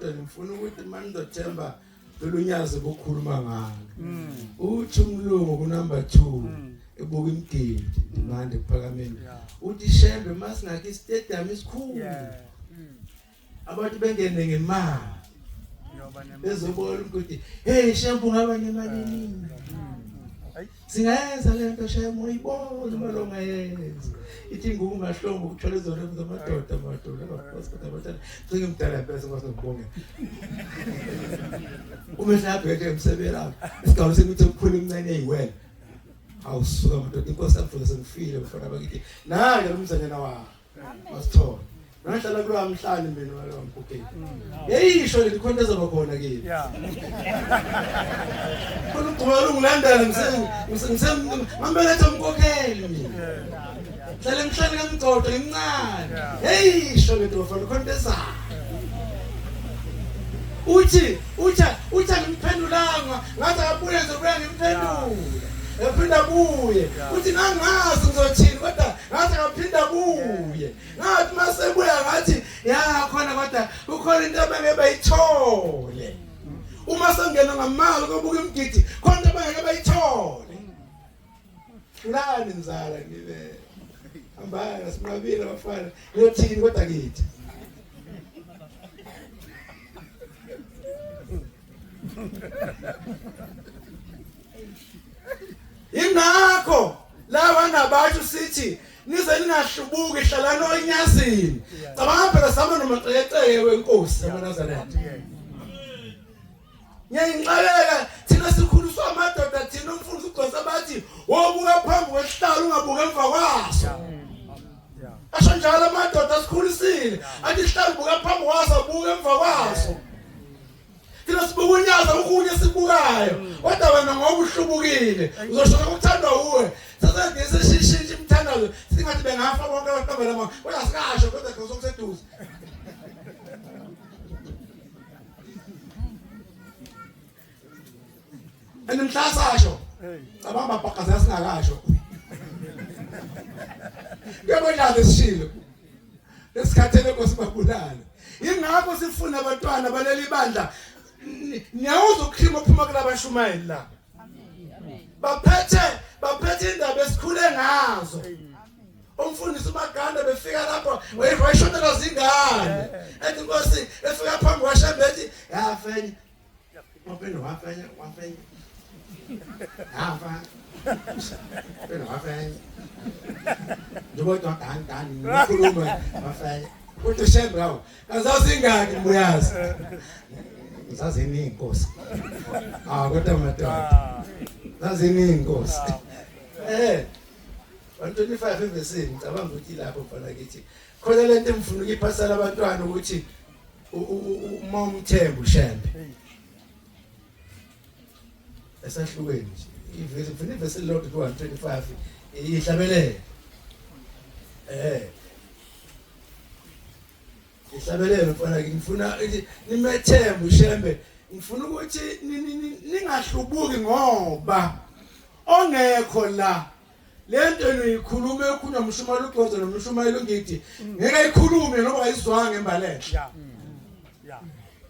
ngifuna ukuthi mandothemba lolunyaze bokhuluma ngalo. Uthi umlungu ku number 2 ebuka imgidi imande ePhalamende. Uthi shembe masingakho istadium isikhulu. Abantu bengene ngemali. Bezobola ukuthi hey shembe ungaba nemali nini? Singayenza lento shembe uyibona malonga yenza. Ithi ungahlonga ukuthola izona zamadoda abathatha ngimdala phela ngibonge. Uma mhlawumbe emsebenzela isigaba sekuthi ukukhula imncane eyiwena. Awusuka amadoda inkosi yamfuna sengifile mfana bakithi. Naye umzanyana wakho. Wasithola. Nahlala kulo mhlanje mina walo mphukeni. Yeyisho le khona ezabakhona kimi. Khona ugcwala ungilandela ngisembeletha umkhokheli mina. Hlale mhlanje ngamgcodo emncane. Yeyisho le dofana khona ezayo. Uthi ngiphendulanga ngathi akabuye ngizobuya ngimphendula. Ephinda kuye. Uthi ngangazi ngizothini kodwa ngathi akaphinda kuye. Ngathi masebuya ngathi ya khona kodwa ukhona into abangeke bayithole. Uma sengena ngamali kobuka imgidi khona into abangeke bayithole. Ulani nzala ngibe. Hamba simabile abafana. Ngiyothini kodwa kithi. Ingakho lawa nabathu sithi nize ningahlubuki hlalana onyazini. Cabanga phela sama nomaqeqeke wenkosi yaNazaretha. Ngiyayinxabeka thina sikhuliswa amadoda thina umfundisi uGqosa bathi wobuka phambi kwesihlalo ungabuka emva kwaso. Asho njalo amadoda asikhulisile athi isihlalo buka phambi kwaso buka emva kwaso. Thina sibuka unyaza ukunye sibukayo kodwa wena ngoba uhlubukile uzoshoka ukuthandwa uwe sasa ngesishintshe imthandazo singathi bengafa bonke abaqabela mama kodwa sikasho kodwa kuzokuseduze enimhlasasho cabanga baqaza singakasho yabona lesishilo lesikhathele kosibabulala ingakho sifuna abantwana baleli bandla niyawuza ukukhima ophuma kulabashumayeli la baphethe indaba esikhule ngazo umfundisi uMaganda befika lapho wayishotela zingane ethi Nkosi efika phambi kwaShembe ethi yafenya wapenda wafenya yafa penda wafenya njengoba dani ngikhuluma wafenya uthi Shembe hawo azazingaki muyazi zaziningi Nkosi kodwa madoda zaziningi Nkosi 125 evesini ngicabanga ukuthi lapho mfana kithi khona lento emfuna ukuyiphasela abantwana ukuthi uma umthembu Shembe esahlukweni ivesi mfuna ivesi lodwa 125 ihlabelele ihlabelele mfana ngifuna nimethembu Shembe ngifuna ukuthi ningahlubuki ngoba ongekho la lento niyikhulume ekhuna umshumayeli uGqozo nomshumayeli ngithi ngeke ikhulume ngoba ayizwanga embalele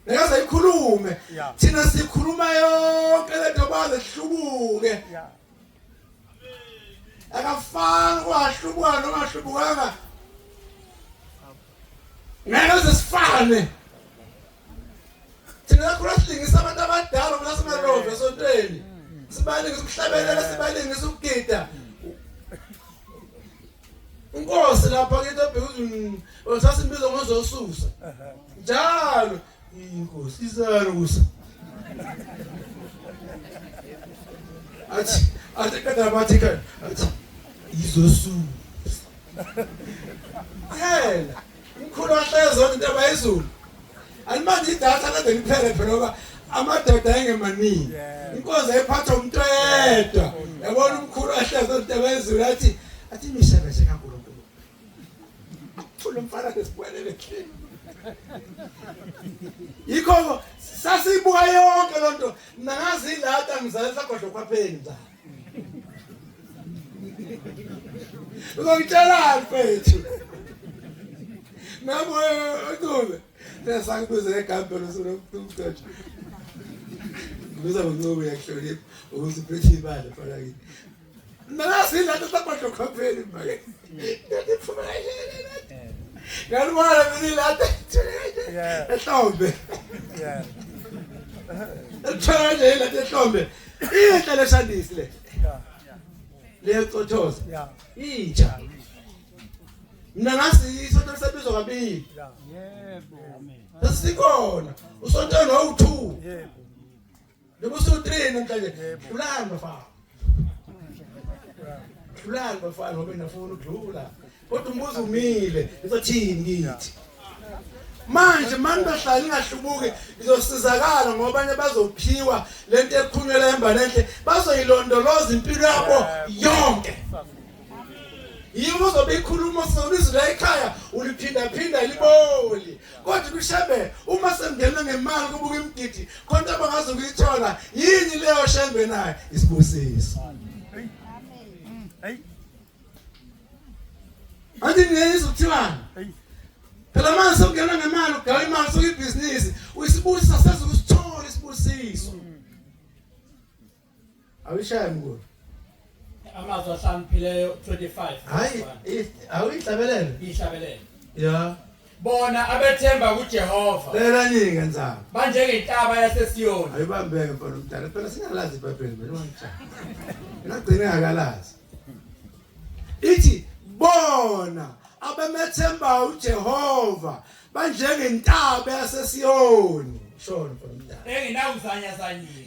ngeke ayikhulume thina sikhuluma yonke lento baze sihlubuke akafanga kwahlubuka noma hlubukanga ngeke sifane thina kuhlingisa abantu abadala ngoba simalove esontweni sibale ngikuhlabelela sibale ngisukugida Nkosi lapha ke ebheka usasimbiza ngozosusa njalo inkosi izalo kusa athi kada bathika athi izosusa hela ikhulu ahlezo into abayizulu alimanje idatha kade liphele phela ngoba amadoda ayengemaningi inkosi ayiphatha umuntu oyedwa yabona umkhulu ahlezo into abayizulu athi imisebenzi kaNkulunkulu umfana lesibwelele ekhini yikho sasibuka yonke lonto nangazi ilata ngizale sagodlo kwapheni mzala uzongitshela mfethu nabo uThube nesangibuze egambelo sokuqoqa ngizabuncobe yakuhlonipha ukuze uphethe imali fana kimi nangazi ilata sagodlo kwapheni manje Galwala minilata ehlombe ethole la ehlombe ihle leshandisi le leyocothoza itsha mina ngasi isonto lisebizwa kabili yebo sikhona usonto no2 yebo lebusu3 namhlanje hlulani bafana hlulani bafana ngoba nafuna udlula kodwa umbuzo umile izothini kithi manje manje bahlala ingahlubuki izosizakala ngoba abanye bazophiwa lento ekhunyelwa embanenhle bazoyilondoloza impilo yabo yonke yibo zobikhuluma sobizwe la ekhaya uliphinda liboli kodwa kuShembe uma semngena ngemali kubuka imgidi konke abangazokuyithola yini leyo Shembe naye isibusiso Andi ngeyizo kuthiwani phela manje sokungena ngemali ugawa imali sokuyibhizinisi uyisibusiso sezokusithola isibusiso awishaya mngolo amazwi ahlangiphileyo 25 hayi awihlabelele ihlabelele ya bona abethemba kuJehova lela nyinga nzaba banjengentaba yaseSiyoni ayibambeke mfana umdala phela singalazi iBhayibheli mina wangitsha ngagcina akalazi ithi bona abamethemba uJehova banjengentaba yaseSiyoni shona mfana umdala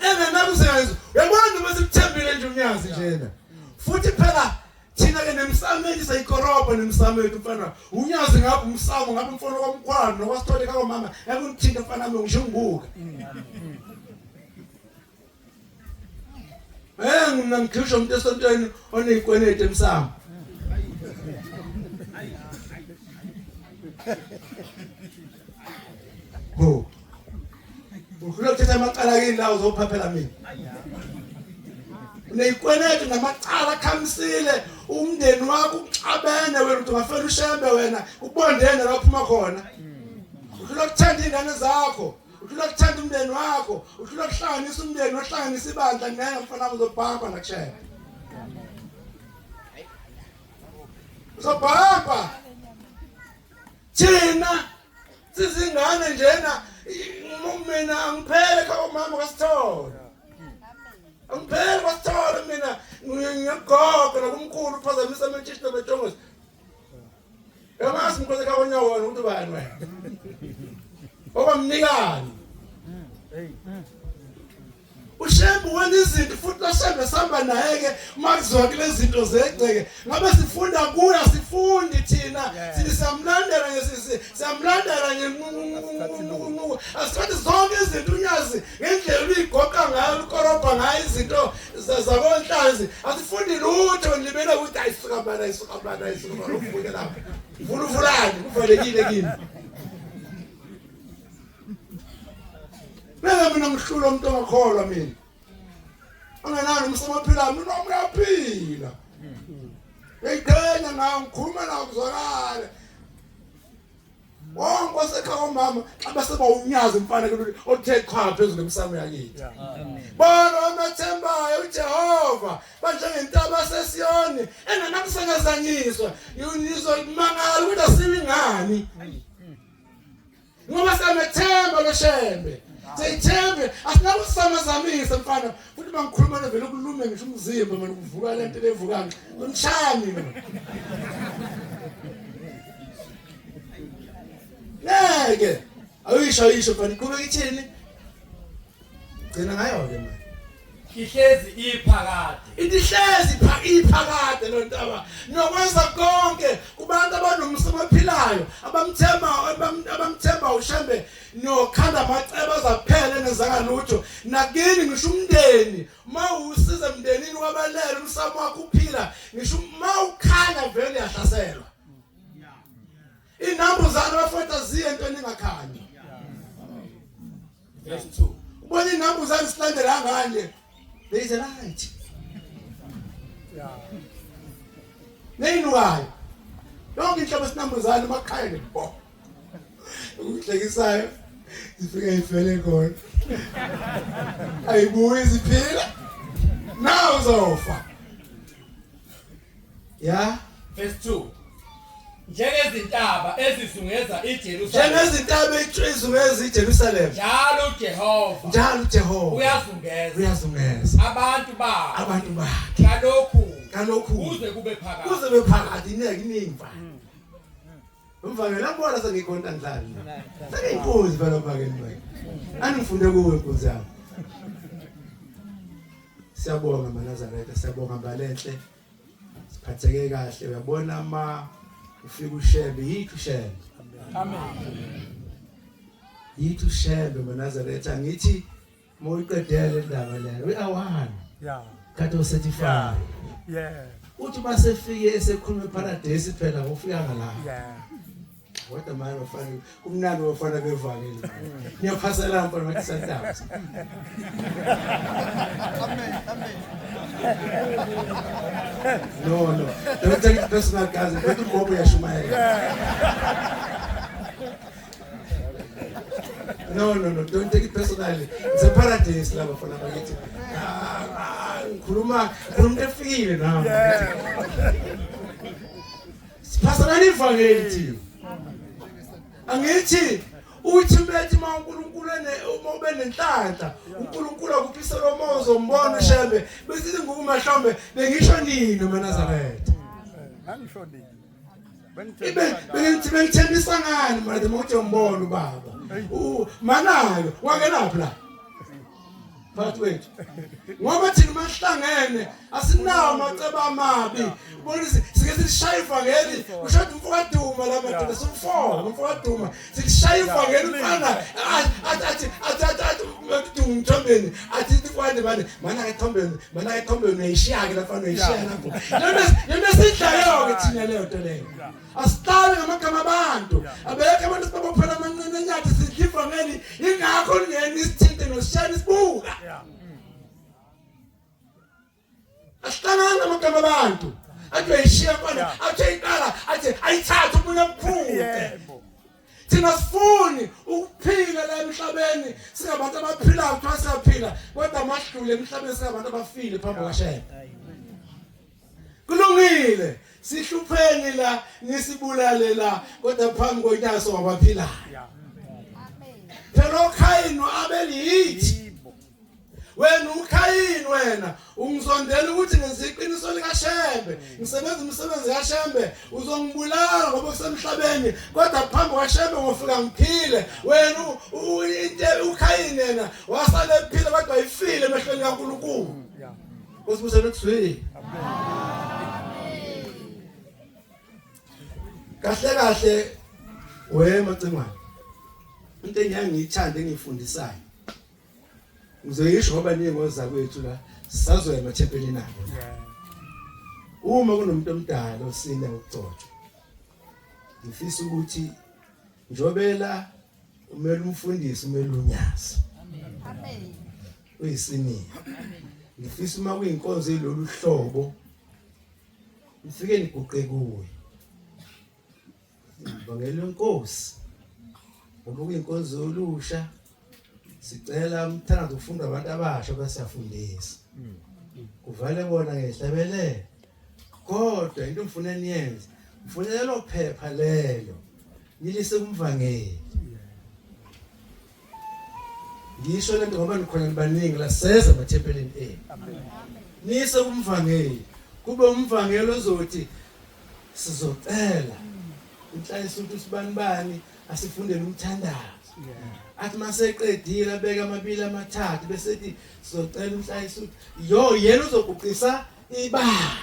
engenakuzanyazanyisa uyabona bese kuthembile nje umnyazi njena futhi phela thina ke nemsameli sayikoroba nemsameli mfana unyazi ngapha umsamo ngapha umfono kwamkhwana nokwasithole ka mama yakunithinta mfana nami ngishingubuka mina ngikhisho umuntu esontweni oneyikwenete emsamo ufuna ukuthatha amacala kini la uzophaphela mina uneyikwenete namacala khamisile umndeni wakho ucabene wena uthi ungafela uShembe wena ubondene la uphuma khona ufuna ukuthanda ingane zakho ufuna ukuthanda umndeni wakho ufuna ukuhlanganisa umndeni ohlanganisa ibandla ngeke mfana uzobhamba nakuShembe Uzobhapha. Thina sizingane njena mina angiphele ka umama kaSithola. Angiphele kaSithola mina ngiyagoqa nokumkhulu uphazamisa amatshitshi nabejongozi. Yamazi mkhoseka konyawona ukuthi bani wena. Okwamnikani. Ushembu wena izinto futhi ushembe samba naye ke makuzwa kule zinto zegceke ngabe sifunda kuya sifundi thina sithi samlandela ngesisi samlandela ngenquku asikhathi zonke izinto unyazi ngendlela uyigoqa ngayo ukorobha ngayo izinto zakonhlanzi asifundi lutho libela ukuthi ayisuka bana ufike lapha uvulani kuvalekile kimi mina ngihlulo umuntu ongakholwa mina. Anganani umsamaphila mina uyaphila. Eyiqhenya ngawo ngikhuluma nawo kuzwakala. Wonke osekhaya umama abaseba unyazi mfana ke othe qha phezulu emsamo yakithi. Bona amathembayo uJehova banjengentaba sesiyoni engenakusengezanyiswa yizomangala ukuthi asibingani. Ngoba samethemba loshembe. Seyithembe asinakusamazamisa mfana futhi bangikhuluma nevele ukulume ngisho umzimba mina kuvuka lento levukanga ngimshani mina neke ayisho mfana kube ngithini gcina ngayo ke manje ihlezi iphakade ihlezi iphakade lo ntaba nokwenza konke kubantu abanomsomaphilayo abamthemba ushembe nokhanda amaceba azaphela nezanga lutho nakini ngisho umndeni mawusiza emndenini wabalele umsamo wakho uphila ngisho mawukhanya vele yahlaselwa inambuzane bafantasiya into eningakhanyi verse 2 ubona inambuzane silandela nganje there is a light neyinukayo yonke inhlobo sinambuzane makhaya bo ukuhlekisayo zifika ifele khona ayibuyi ziphila nawe uzofa ya verse 2 njengezintaba ezizungeza iJerusalem njengezintaba ezizungeza iJerusalem njalo uJehova uyazungeza abantu bakhe kalokhu kuze kube phakathi ineke inimva umfana lapho sengikhonta ndlala senginkozi phela phakeni wena angifunde kuwe inkozi yami siyabonga maNazaretha siyabonga balenhle siphatheke kahle uyabona ufika ushembe yithu shembe yithu shembe maNazaretha ngithi moyiqedele indaba leyo we-awani kade usetify uthi masefike esekhulume paradise phela ufika ngala kodwa manje bafana kumnandi bafana bevakele niyaphasela mfana makisandaba no don't take it personal guys but ugobo yashumayela no don't take it personally it's a paradise la bafana bakithi ngikhuluma efikile nawe siphasalana ivangeli thina angithi uthi bethi uNkulunkulu uma ube nenhlanhla uNkulunkulu akuphisela umozo umbona shembe besithi nguma mhlawumbe bengisho nini maNazaretha angisho nini bengithembisa ngani manje ukuthi umbona ubaba manayo wakelaphi la phakathi wethu ngoba thina mahlangene asinawo amaceba amabi ubona sike sishayifa ngeli ushathi umfokaduma la madoda umfokaduma sishayifa ngeli mfana athi ngithombeni athi kwande bani mana ke thombeni uyishiyake la mfana uyishiya lapho yona sidlayo ke thina leyo nto leyo asihlale ngamagama abantu abeke abantu sibabophela amanqine enyathi sidliva ngeli ingakho ngeni isithinte nosishana isibuka asihlangana ngamagama abantu athi uyishiya mfana athi ayiqala athi ayithatha umuntu omkhulu thina sifuni ukuphila la emhlabeni singabantu abaphilayo kuthiwa siyaphila kodwa amahlule emhlabeni singabantu abafile phambi kwaShembe kulungile sihlupheni la nisibulale la kodwa phambi konyaso wabaphilayo phela uKhayini noAbeli yithi wena uKhayini wena ungizondela ukuthi ngenza iqiniso likaShembe ngisebenza umsebenzi kaShembe uzongibulala ngoba usemhlabeni kodwa phambi kwaShembe ngofika ngiphile wena uKhayini yena wasala ephila kodwa ayifile emehlweni kaNkulunkulu Kusibusele kuswini kahle Macingwane into engiyangithanda engifundisayo ngizoyisho ngoba ningozi zakwethu la sisazoya emathempelini nabo uma kunomuntu omdala osina ukugcotshwa ngifisa ukuthi njobela umele umfundisi umele unyazi amen uyisiniya ngifisa uma kuyinkonzo elolu hlobo nifike niguqe kuwe ngibongela inkosi ngoba kuyinkonzo olusha sicela umthandazo ufunda abantu abasha basiyafundisa kuvale bona ngehlabelele kodwa into ngifuna niyenze ngifuna lo phepha lelo nilise kumvangeli ngisho lento ngoba nikhona nibaningi la seza emathempelini nise kumvangeli kube umvangeli ozothi sizocela inhlayisa ukuthi sibanibani asifundele umthandazo athi maseqedile abeka amabili amathathu bese ethi sizocela umhlayisi yena uzoguqisa ibandla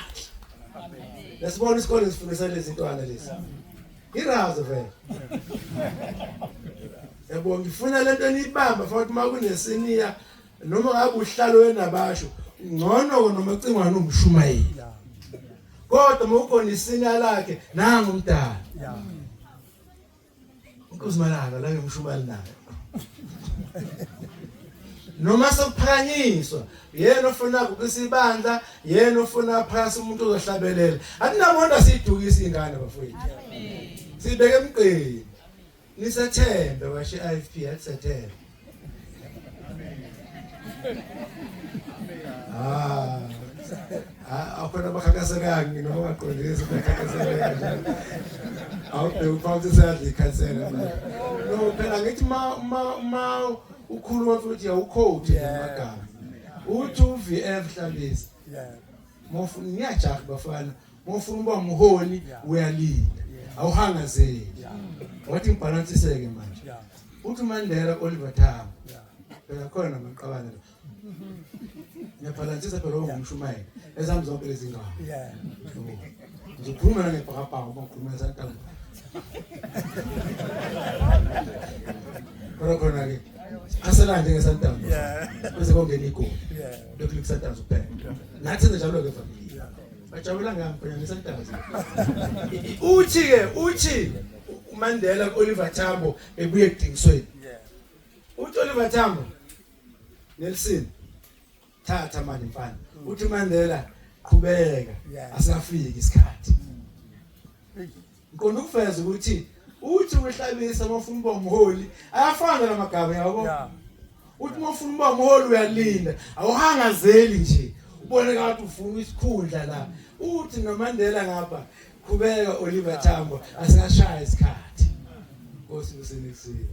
lesibona isikole sifundisa lezi ntwana lezi irazo vele yabo ngifuna lento nibamba futhi makunesiniya noma ngabe uhlalo wenabasho ngcono noma Macingwane umshumayeli kodwa mawukhona isiniya lakhe nanga umdala Nkuzimalanga la ngimshumali nayo noma sokuphakanyiswa yena ofuna ukwisibandla yena ofuna phasi umuntu ozohlabelela atinabonda sidukisa ingane bafowethu amen sibeke emqeni nisathembe washe IFP athethembe akhona bakhankasekayo noma ungaqondisi bakhankasekayo awubheka uphawu sadli ikhansela no phela ngithi ma ukhuluma futhi awukhoti ngamagama uthi uVF Hlambisi mofuna niyajaha bafana mofuna uba umholi uyalinda awuhangazeli wathi ngibalansiseke manje uthi uMandela Oliver Tambo phela khona namaqabane ngiyabalansisa phela ngumshumayeli ezami zonke lezi ngalo ngizokhuluma ngebhakabhaka uma ngikhuluma ngesantambo khona ke aselanje ngesantambo bese kongena igoli lokhu lisantambo kuphela nathi njalo ke family bajabula ngapha ngesantambo uthi uMandela Oliver Tambo ebuye edingisweni uthi Oliver Tambo Nelson thatha manje mfana uthi uMandela qhubeka asafiki isikhathi ngikona ukufeza ukuthi uthi uhlabisa mafuna uba umholi ayafana lamagama yabo uthi mafuna uba umholi uyalinda awuhangazeli nje ubone ngathi ufuna isikhundla la uthi noMandela ngapha qhubeka Oliver Tambo asingashaya isikhathi Nkosi usenekusini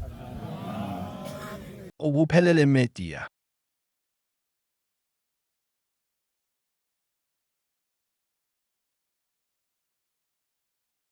Ubuphelele Media